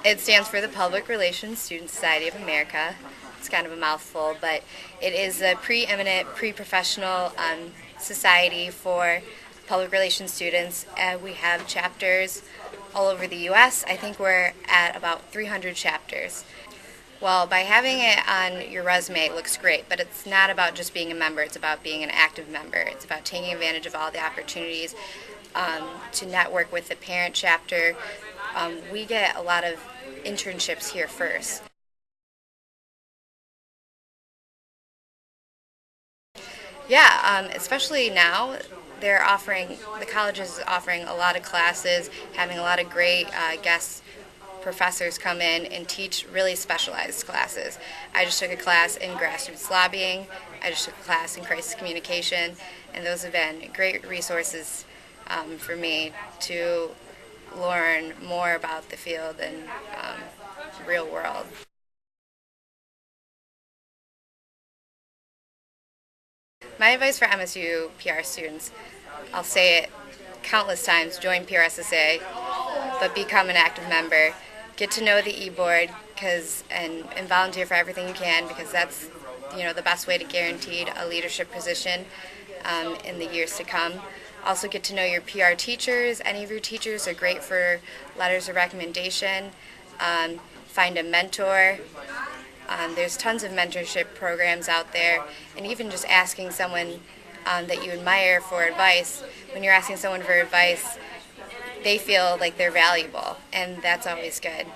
It stands for the Public Relations Student Society of America. It's kind of a mouthful, but it is a preeminent, pre-professional society for public relations students. We have chapters all over the U.S. I think we're at about 300 chapters. Well, by having it on your resume, it looks great, but it's not about just being a member. It's about being an active member. It's about taking advantage of all the opportunities to network with the parent chapter. We get a lot of internships here first. Yeah, especially now, the college is offering a lot of classes, having a lot of great guest professors come in and teach really specialized classes. I just took a class in grassroots lobbying, I just took a class in crisis communication, and those have been great resources for me to learn more about the field and real world. My advice for MSU PR students, I'll say it countless times, join PRSSA, but become an active member. Get to know the e-board and volunteer for everything you can, because that's the best way to guarantee a leadership position in the years to come. Also get to know your PR teachers. Any of your teachers are great for letters of recommendation. Find a mentor. There's tons of mentorship programs out there, and even just asking someone that you admire for advice. When you're asking someone for advice, they feel like they're valuable, and that's always good.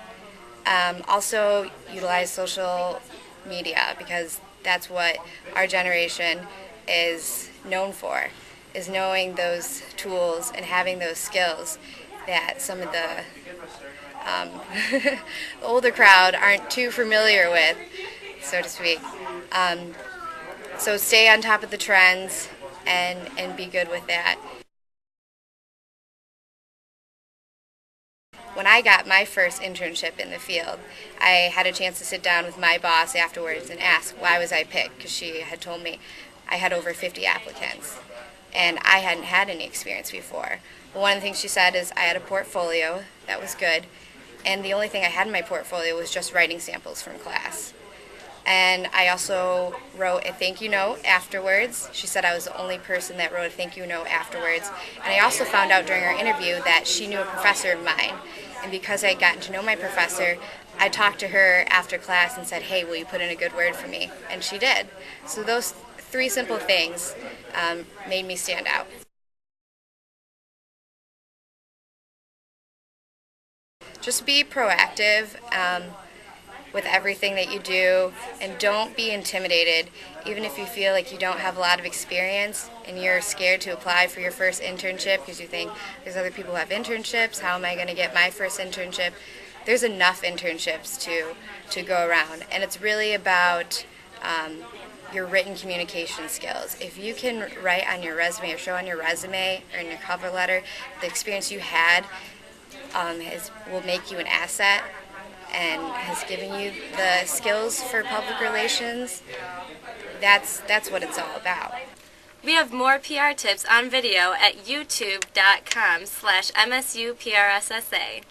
Also, utilize social media, because that's what our generation is known for, is knowing those tools and having those skills that some of the older crowd aren't too familiar with, so to speak. So stay on top of the trends and be good with that. When I got my first internship in the field, I had a chance to sit down with my boss afterwards and ask why was I picked, because she had told me I had over 50 applicants and I hadn't had any experience before. But one of the things she said is I had a portfolio that was good, and the only thing I had in my portfolio was just writing samples from class. And I also wrote a thank you note afterwards. She said I was the only person that wrote a thank you note afterwards. And I also found out during our interview that she knew a professor of mine. And because I had gotten to know my professor, I talked to her after class and said, hey, will you put in a good word for me? And she did. So those three simple things made me stand out. Just be proactive with everything that you do, and don't be intimidated. Even if you feel like you don't have a lot of experience and you're scared to apply for your first internship because you think there's other people who have internships, how am I going to get my first internship? There's enough internships to go around, and it's really about your written communication skills. If you can write on your resume or show on your resume or in your cover letter the experience you had, will make you an asset and has given you the skills for public relations, that's what it's all about. We have more PR tips on video at youtube.com/MSUPRSSA.